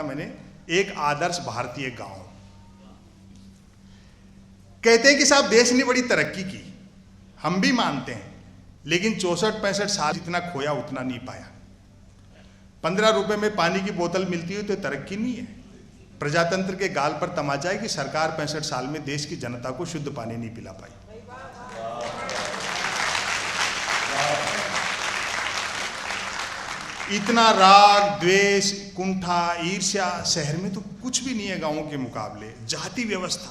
मैंने, एक आदर्श भारतीय गांव। कहते हैं कि साहब देश ने बड़ी तरक्की की, हम भी मानते हैं, लेकिन 64-65 साल जितना खोया उतना नहीं पाया। 15 रुपए में पानी की बोतल मिलती है तो तरक्की नहीं है। प्रजातंत्र के गाल पर तमाचा है कि सरकार 65 साल में देश की जनता को शुद्ध पानी नहीं पिला पाई। इतना राग, द्वेष, कुंठा, ईर्ष्या शहर में तो कुछ भी नहीं है गांवों के मुकाबले। जाति व्यवस्था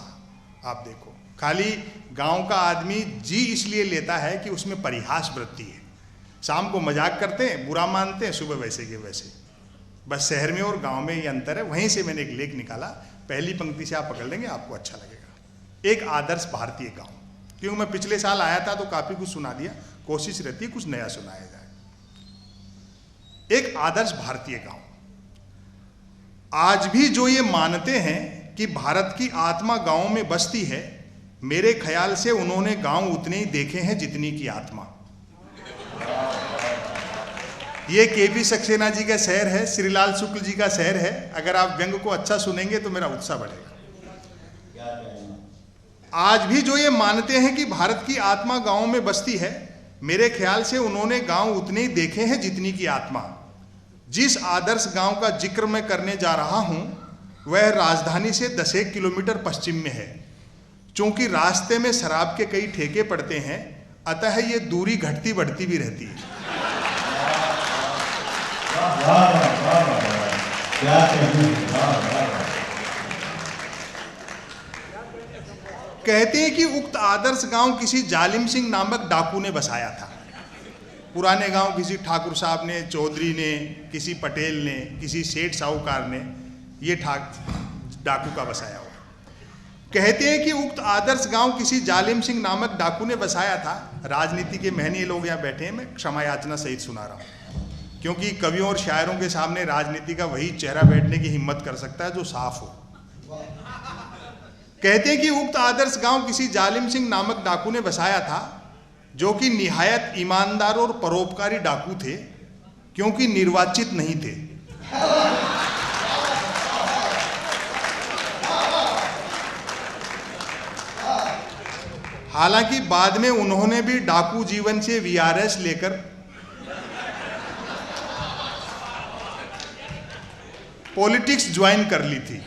आप देखो, खाली गांव का आदमी जी इसलिए लेता है कि उसमें परिहास वृत्ति है। शाम को मजाक करते हैं, बुरा मानते हैं, सुबह वैसे के वैसे। बस शहर में और गांव में ये अंतर है। वहीं से मैंने एक लेख निकाला, पहली पंक्ति से आप पकड़ लेंगे, आपको अच्छा लगेगा। एक आदर्श भारतीय गांव। क्योंकि मैं पिछले साल आया था तो काफी कुछ सुना दिया, कोशिश रहती है कुछ नया सुनाया जाए। एक आदर्श भारतीय गांव। आज भी जो ये मानते हैं कि भारत की आत्मा गांव में बसती है, मेरे ख्याल से उन्होंने गांव उतने ही देखे हैं जितनी की आत्मा। ये केपी सक्सेना जी का शहर है, श्रीलाल शुक्ल जी का शहर है। अगर आप व्यंग को अच्छा सुनेंगे तो मेरा उत्साह बढ़ेगा। आज भी जो ये मानते हैं कि भारत की आत्मा गांव में बसती है, मेरे ख्याल से उन्होंने गांव उतने ही देखे हैं जितनी की आत्मा। जिस आदर्श गांव का जिक्र मैं करने जा रहा हूं, वह राजधानी से 10 किलोमीटर पश्चिम में है। चूंकि रास्ते में शराब के कई ठेके पड़ते हैं, अतः ये दूरी घटती बढ़ती भी रहती है। कहते हैं कि उक्त आदर्श गांव किसी जालिम सिंह नामक डाकू ने बसाया था। पुराने गांव किसी ठाकुर साहब ने, चौधरी ने, किसी पटेल ने, किसी सेठ साहूकार ने ये डाकू का बसाया हुआ। कहते हैं कि उक्त आदर्श गांव किसी जालिम सिंह नामक डाकू ने बसाया था। राजनीति के महनीय लोग यहाँ बैठे हैं, मैं क्षमा याचना सहित सुना रहा हूँ, क्योंकि कवियों और शायरों के सामने राजनीति का वही चेहरा बैठने की हिम्मत कर सकता है जो साफ हो। कहते हैं कि उक्त आदर्श गांव किसी जालिम सिंह नामक डाकू ने बसाया था, जो कि निहायत ईमानदार और परोपकारी डाकू थे, क्योंकि निर्वाचित नहीं थे। हालांकि बाद में उन्होंने भी डाकू जीवन से वीआरएस लेकर पॉलिटिक्स ज्वाइन कर ली थी।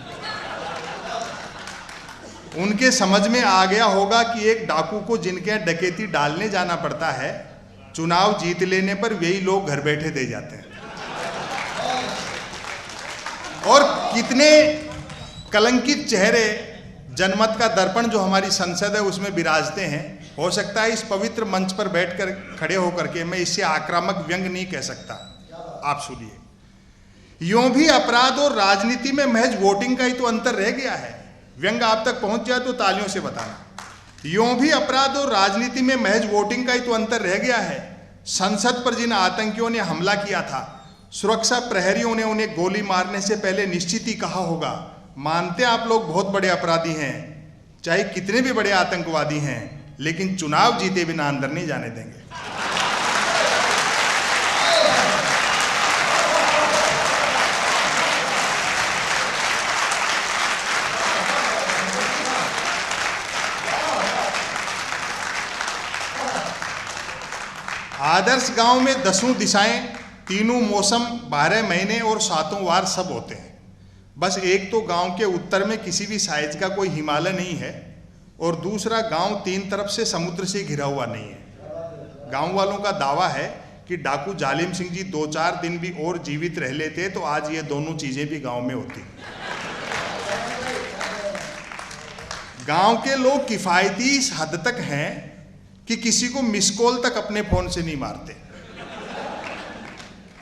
उनके समझ में आ गया होगा कि एक डाकू को जिनके डकैती डालने जाना पड़ता है, चुनाव जीत लेने पर वही लोग घर बैठे दे जाते हैं। और कितने कलंकित चेहरे जनमत का दर्पण जो हमारी संसद है उसमें विराजते हैं। हो सकता है इस पवित्र मंच पर बैठकर खड़े होकर के मैं इससे आक्रामक व्यंग नहीं कह सकता। आप सुनिए, यूं भी अपराध और राजनीति में महज वोटिंग का ही तो अंतर रह गया है। व्यंग आप तक पहुंच जाए तो तालियों से बताना। यूं भी अपराध और राजनीति में महज वोटिंग का ही तो अंतर रह गया है। संसद पर जिन आतंकियों ने हमला किया था, सुरक्षा प्रहरियों ने उन्हें गोली मारने से पहले निश्चित ही कहा होगा, मानते आप लोग बहुत बड़े अपराधी हैं, चाहे कितने भी बड़े आतंकवादी हैं, लेकिन चुनाव जीते बिना अंदर नहीं जाने देंगे। आदर्श गांव में 10 दिशाएं, 3 मौसम, 12 महीने और 7 वार सब होते हैं। बस एक तो गांव के उत्तर में किसी भी साइज का कोई हिमालय नहीं है, और दूसरा गांव 3 तरफ से समुद्र से घिरा हुआ नहीं है। गांव वालों का दावा है कि डाकू जालिम सिंह जी 2-4 दिन भी और जीवित रह लेते तो आज ये दोनों चीजें भी गांव में होती। गांव के लोग किफायती इस हद तक हैं कि किसी को मिस कॉल तक अपने फोन से नहीं मारते।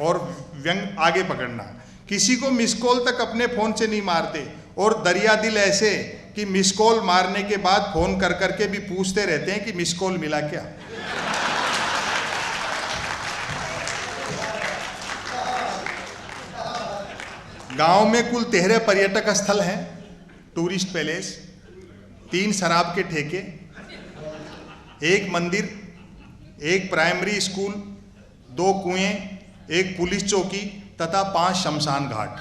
और व्यंग आगे पकड़ना, किसी को मिस कॉल तक अपने फोन से नहीं मारते, और दरिया दिल ऐसे कि मिस कॉल मारने के बाद फोन कर करके भी पूछते रहते हैं कि मिस कॉल मिला क्या। गांव में कुल 13 पर्यटक स्थल हैं, टूरिस्ट पैलेस, 3 शराब के ठेके, 1 मंदिर, 1 प्राइमरी स्कूल, 2 कुएं, 1 पुलिस चौकी तथा 5 शमशान घाट।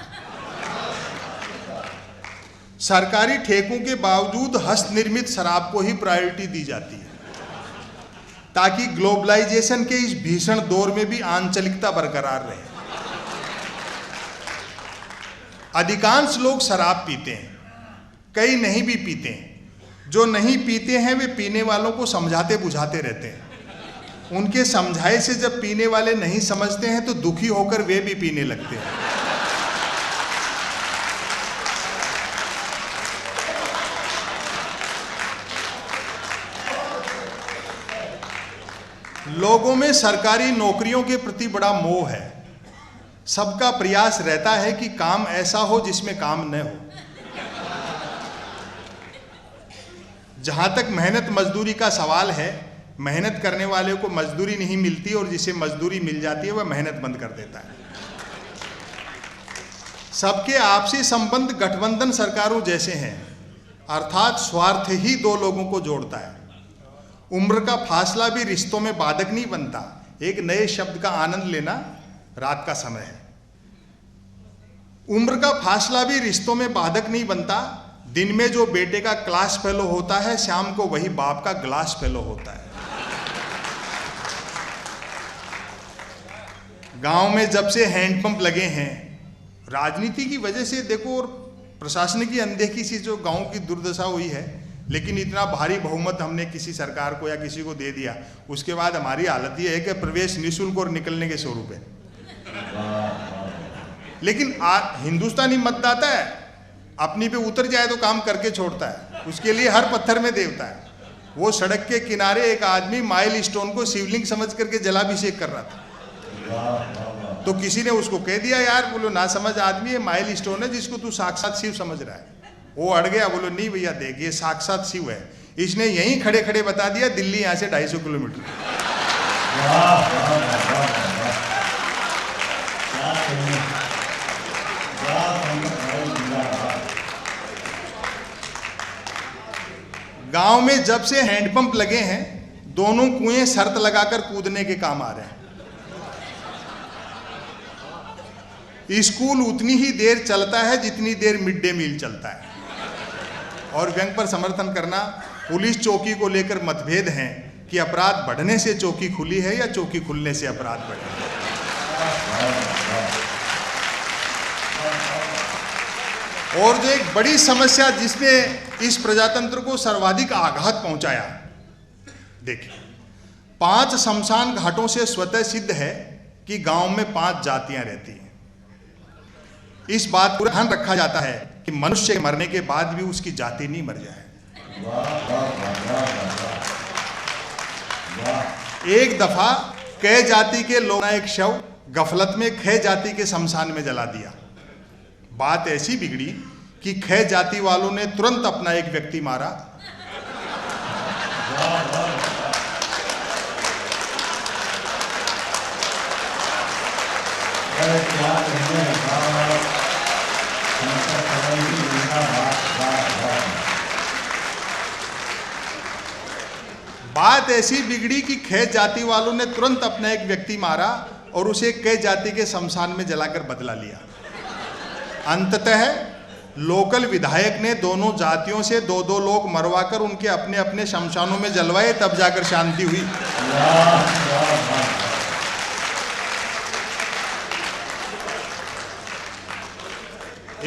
सरकारी ठेकों के बावजूद हस्त निर्मित शराब को ही प्रायोरिटी दी जाती है, ताकि ग्लोबलाइजेशन के इस भीषण दौर में भी आंचलिकता बरकरार रहे। अधिकांश लोग शराब पीते हैं, कई नहीं भी पीते हैं। जो नहीं पीते हैं वे पीने वालों को समझाते बुझाते रहते हैं। उनके समझाए से जब पीने वाले नहीं समझते हैं तो दुखी होकर वे भी पीने लगते हैं। लोगों में सरकारी नौकरियों के प्रति बड़ा मोह है। सबका प्रयास रहता है कि काम ऐसा हो जिसमें काम न हो। जहां तक मेहनत मजदूरी का सवाल है, मेहनत करने वाले को मजदूरी नहीं मिलती और जिसे मजदूरी मिल जाती है वह मेहनत बंद कर देता है। सबके आपसी संबंध गठबंधन सरकारों जैसे हैं, अर्थात स्वार्थ ही दो लोगों को जोड़ता है। उम्र का फासला भी रिश्तों में बाधक नहीं बनता। एक नए शब्द का आनंद लेना रात का समय है। उम्र का फासला भी रिश्तों में बाधक नहीं बनता। दिन में जो बेटे का क्लास फेलो होता है, शाम को वही बाप का ग्लास फेलो होता है। गांव में जब से हैंडपंप लगे हैं, राजनीति की वजह से देखो और प्रशासन की अनदेखी से जो गांव की दुर्दशा हुई है, लेकिन इतना भारी बहुमत हमने किसी सरकार को या किसी को दे दिया, उसके बाद हमारी हालत ये है कि प्रवेश निःशुल्क और निकलने के 100 रुपए। लेकिन हिंदुस्तानी मतदाता है, अपनी पे उतर जाए तो काम करके छोड़ता है। उसके लिए हर पत्थर में देवता है। वो सड़क के किनारे एक आदमी माइल स्टोन को शिवलिंग समझ करके जलाभिषेक कर रहा था, तो किसी ने उसको कह दिया, यार बोलो ना समझ आदमी, ये माइल स्टोन है जिसको तू साक्षात शिव समझ रहा है। वो अड़ गया, बोलो नहीं भैया देख ये साक्षात शिव है। इसने यहीं खड़े खड़े बता दिया, दिल्ली यहाँ से 250 किलोमीटर। गांव में जब से हैंडपंप लगे हैं, दोनों कुएं शर्त लगाकर कूदने के काम आ रहे हैं। स्कूल उतनी ही देर चलता है जितनी देर मिड डे मील चलता है। और व्यंग पर समर्थन करना, पुलिस चौकी को लेकर मतभेद हैं कि अपराध बढ़ने से चौकी खुली है या चौकी खुलने से अपराध बढ़े। और जो एक बड़ी समस्या जिसने इस प्रजातंत्र को सर्वाधिक आघात पहुंचाया, देखिए 5 शमशान घाटों से स्वतः सिद्ध है कि गांव में 5 जातियां रहती हैं। इस बात को ध्यान रखा जाता है कि मनुष्य मरने के बाद भी उसकी जाति नहीं मर जाए। एक दफा कै जाति के लोगों ने एक शव गफलत में खे जाति के शमशान में जला दिया। बात ऐसी बिगड़ी कि खे जाति वालों ने तुरंत अपना एक व्यक्ति मारा। बात ऐसी बिगड़ी कि खे जाति वालों ने तुरंत अपना एक व्यक्ति मारा और उसे कै जाति के शमशान में जलाकर बदला लिया। अंततः लोकल विधायक ने दोनों जातियों से 2-2 लोग मरवाकर उनके अपने अपने शमशानों में जलवाए, तब जाकर शांति हुई।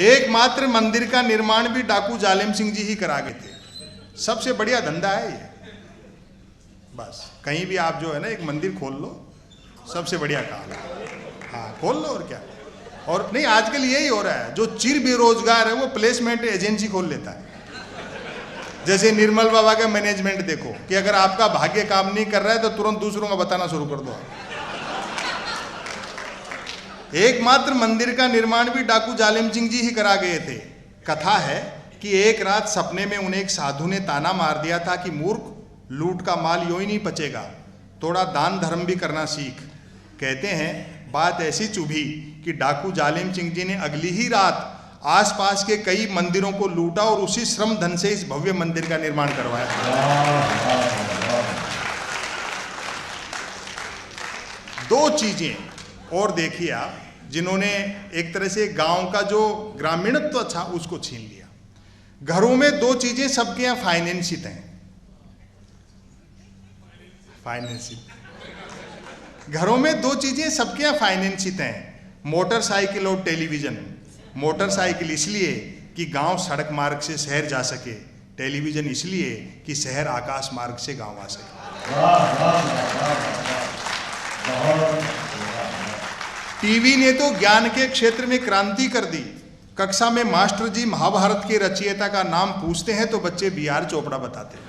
एकमात्र मंदिर का निर्माण भी डाकू जालिम सिंह जी ही करा गए थे। सबसे बढ़िया धंधा है ये। बस कहीं भी आप जो है ना एक मंदिर खोल लो, सबसे बढ़िया काम है। हाँ खोल लो, और क्या। और नहीं, आजकल यही हो रहा है, जो चिर बेरोजगार है वो प्लेसमेंट एजेंसी खोल लेता है। जैसे निर्मल बाबा का मैनेजमेंट देखो कि अगर आपका भाग्य काम नहीं कर रहा है तो तुरंत दूसरों को बताना शुरू कर दो। एकमात्र मंदिर का निर्माण भी डाकू जालिम सिंह जी ही करा गए थे। कथा है कि एक रात सपने में उन्हें एक साधु ने ताना मार दिया था कि मूर्ख, लूट का माल यूं ही नहीं पचेगा, थोड़ा दान धर्म भी करना सीख। कहते हैं बात ऐसी चुभी कि डाकू जालिम सिंह जी ने अगली ही रात आसपास के कई मंदिरों को लूटा और उसी श्रम धन से इस भव्य मंदिर का निर्माण करवाया। दो चीजें और देखिए आप, जिन्होंने एक तरह से गांव का जो ग्रामीणत्व था उसको छीन लिया। घरों में दो चीजें सबके यहाँ फाइनेंसित हैं, फाइनेंसित। घरों में दो चीजें सबके यहाँ फाइनेंसित हैं, मोटरसाइकिल और टेलीविजन। मोटरसाइकिल इसलिए कि गांव सड़क मार्ग से शहर जा सके, टेलीविजन इसलिए कि शहर आकाश मार्ग से गांव आ सके। टीवी ने तो ज्ञान के क्षेत्र में क्रांति कर दी। कक्षा में मास्टर जी महाभारत के रचयिता का नाम पूछते हैं तो बच्चे B.R. चोपड़ा बताते हैं।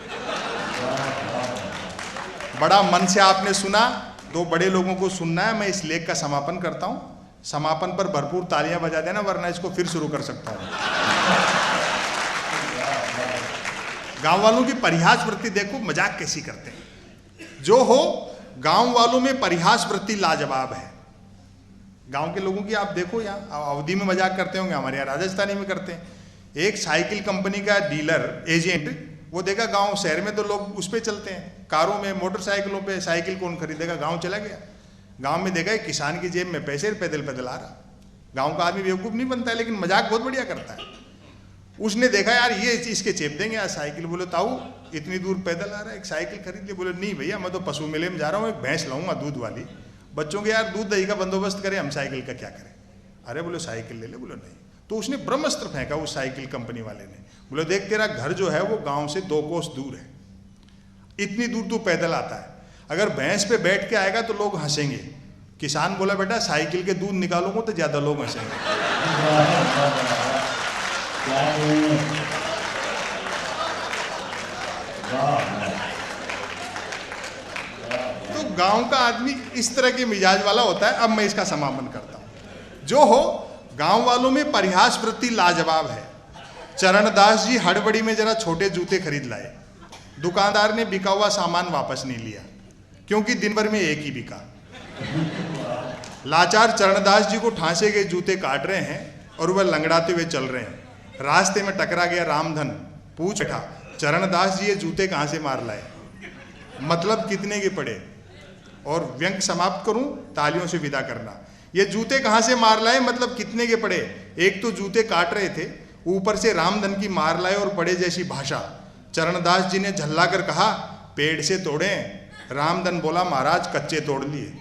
बड़ा मन से आपने सुना, दो बड़े लोगों को सुनना है। मैं इस लेख का समापन करता हूं। समापन पर भरपूर तालियां बजा देना, वरना इसको फिर शुरू कर सकता हूं। गांव वालों की परिहास वृत्ति देखो, मजाक कैसी करते हैं। जो हो, गांव वालों में परिहास वृत्ति लाजवाब है। गांव के लोगों की आप देखो, यहाँ अवधि में मजाक करते होंगे, हमारे यहाँ राजस्थानी में करते हैं। एक साइकिल कंपनी का डीलर एजेंट, वो देखा गांव शहर में तो लोग उस पे चलते हैं, कारों में, मोटरसाइकिलों पे। साइकिल कौन खरीदेगा, गांव चला गया। गांव में देखा किसान की जेब में पैसे, पैदल पैदल आ रहा। गांव का आदमी बेवकूफ़ नहीं बनता है, लेकिन मजाक बहुत बढ़िया करता है। उसने देखा यार ये इसके चेप देंगे यार साइकिल। बोले ताऊ इतनी दूर पैदल आ रहा है, एक साइकिल खरीद ले। बोले नहीं भैया, मैं तो पशु मेले में जा रहा हूँ, एक भैंस लाऊंगा दूध वाली। बच्चों के यार दूध दही का बंदोबस्त करें, हम साइकिल का क्या करें। अरे बोले साइकिल ले ले। बोले नहीं। तो उसने ब्रह्मास्त्र फेंका उस साइकिल कंपनी वाले ने। बोले देख तेरा घर जो है वो गांव से 2 कोस दूर है, इतनी दूर तू पैदल आता है, अगर भैंस पे बैठ के आएगा तो लोग हंसेंगे। किसान बोला बेटा साइकिल के दूध निकालूंगा तो ज्यादा लोग हंसेंगे। तो गांव का आदमी इस तरह के मिजाज वाला होता है। अब मैं इसका समापन करता हूं। जो हो, गांव वालों में परिहास वृत्ति लाजवाब है। चरणदास जी हड़बड़ी में जरा छोटे जूते खरीद लाए। दुकानदार ने बिका हुआ सामान वापस नहीं लिया, क्योंकि दिन भर में एक ही बिका। लाचार चरणदास जी को ठांसे के जूते काट रहे हैं और वह लंगड़ाते हुए चल रहे हैं। रास्ते में टकरा गया रामधन, पूछ बैठा चरणदास जी ये जूते कहाँ से मार लाए, मतलब कितने के पड़े। और व्यंग समाप्त करूं, तालियों से विदा करना। ये जूते कहाँ से मार लाए मतलब कितने के पड़े। एक तो जूते काट रहे थे, ऊपर से रामधन की मार लाए और पड़े जैसी भाषा। चरणदास जी ने झल्ला कर कहा पेड़ से तोड़ें। रामधन बोला महाराज कच्चे तोड़ लिए।